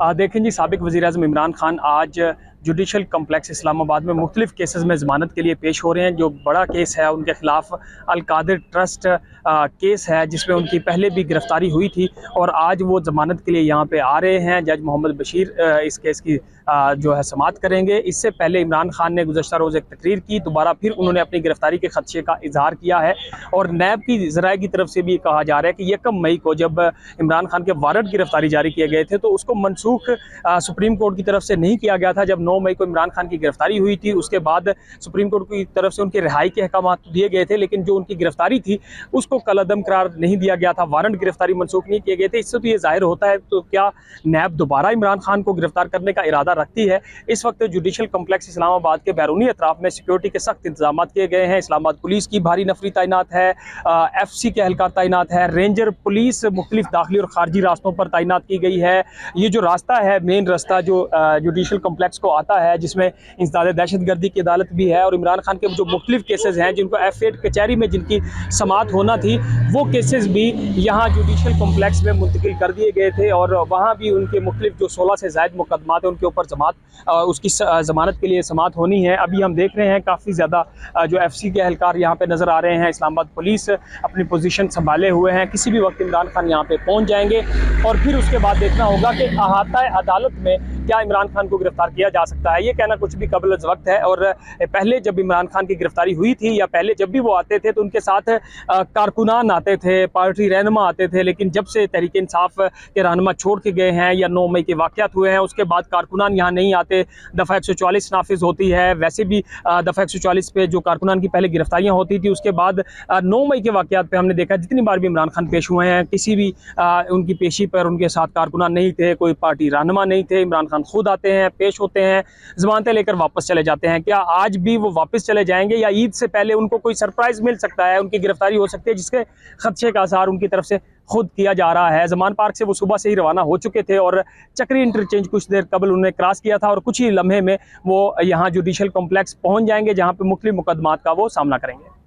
देखें जी, साबिक वज़ीर-ए-आज़म इमरान खान आज जुडिशल कम्प्लेक्स इस्लामाबाद में मुख्तलिफ केसेस में ज़मानत के लिए पेश हो रहे हैं। जो बड़ा केस है उनके ख़िलाफ़ अल-कादिर ट्रस्ट केस है, जिसमें उनकी पहले भी गिरफ़्तारी हुई थी और आज वो ज़मानत के लिए यहाँ पे आ रहे हैं। जज मोहम्मद बशीर इस केस की जो है समाअत करेंगे। इससे पहले इमरान खान ने गुज़श्ता रोज़ एक तकरीर की, दोबारा फिर उन्होंने अपनी गिरफ़्तारी के ख़दशे का इज़हार किया है और नैब की ज़राए की तरफ से भी कहा जा रहा है कि 1 मई को जब इमरान खान के वारंट गिरफ़्तारी जारी किए गए थे तो उसको मनसूख सुप्रीम कोर्ट की तरफ से नहीं किया गया था। जब 9 मई को इमरान खान की गिरफ्तारी हुई थी, उसके बाद सुप्रीम कोर्ट की तरफ से उनकी रिहाई के अहकाम दिए गए थे, लेकिन जो उनकी गिरफ्तारी थी उसको कलअदम करार नहीं दिया गया था, वारंट गिरफ्तारी मनसूख नहीं किए गए थे। इससे तो ये जाहिर होता है तो क्या नैब दोबारा इमरान खान को गिरफ्तार करने का इरादा रखती है। इस वक्त जुडिशल कम्प्लेक्स इस्लामाबाद के बैरूनी अतराफ में सिक्योरिटी के सख्त इंतजाम किए गए हैं। इस्लामाबाद पुलिस की भारी नफरी तैनात है, FC के एहलकार तैनात है, रेंजर पुलिस मुख्तलिफ दाखिली और खारजी रास्तों पर तैनात की गई है। ये जो रास्ता है, मेन रास्ता जो जुडिशल कम्प्लेक्स को आता है, जिसमें इंसदाद दहशतगर्दी की अदालत भी है और इमरान खान के जो मुख्तलिफ केसेस हैं जिनको F8 कचहरी में जिनकी समाअत होना थी, वो केसेस भी यहाँ जुडिशल कम्प्लेक्स में मुंतकिल कर दिए गए थे और वहाँ भी उनके मुख्तलिफ जो 16 से ज़ायद मुकदमात हैं उनके ऊपर उसकी ज़मानत के लिए समाअत होनी है। अभी हम देख रहे हैं काफ़ी ज़्यादा जो FC के एहलकार यहाँ पे नज़र आ रहे हैं। इस्लामाबाद पुलिस अपनी पोजीशन संभाले हुए हैं, किसी भी वक्त इमरान खान यहाँ पे पहुँच जाएंगे और फिर उसके बाद देखना होगा कि अहाता अदालत में क्या इमरान खान को गिरफ्तार किया जा सकता है। ये कहना कुछ भी कबल वक्त है। और पहले जब इमरान खान की गिरफ्तारी हुई थी या पहले जब भी वो आते थे तो उनके साथ कारकुनान आते थे, पार्टी रहनुमा आते थे, लेकिन जब से तहरीक इंसाफ के रहनुमा छोड़ के गए हैं या 9 मई के वाक़यात हुए हैं उसके बाद कारकुनान यहाँ नहीं आते। दफ़ा 144 नाफिज होती है, वैसे भी दफ़ा 144 पे जो कारकुनान की पहले गिरफ्तारियाँ होती थी, उसके बाद 9 मई के वाक़यात पे हमने देखा जितनी बार भी इमरान खान पेश हुए हैं किसी भी उनकी पेशी पर उनके साथ कारकुनान नहीं थे, कोई पार्टी रहनुमा नहीं थे। इमरान खान खुद आते हैं, पेश होते हैं, ज़मानतें लेकर वापस चले जाते हैं। क्या आज भी वो वापस चले जाएंगे या ईद से पहले उनको कोई सरप्राइज़ मिल सकता है, उनकी गिरफ्तारी हो सकती है जिसके खदशे का आसार उनकी तरफ से खुद किया जा रहा है। ज़मान पार्क से वो सुबह से ही रवाना हो चुके थे और चक्री इंटरचेंज कुछ देर कबल उन्होंने क्रॉस किया था और कुछ ही लम्हे में वो यहाँ जुडिशल कॉम्प्लेक्स पहुँच जाएंगे जहाँ पे मुख्तलिफ मुकदमात का वो सामना करेंगे।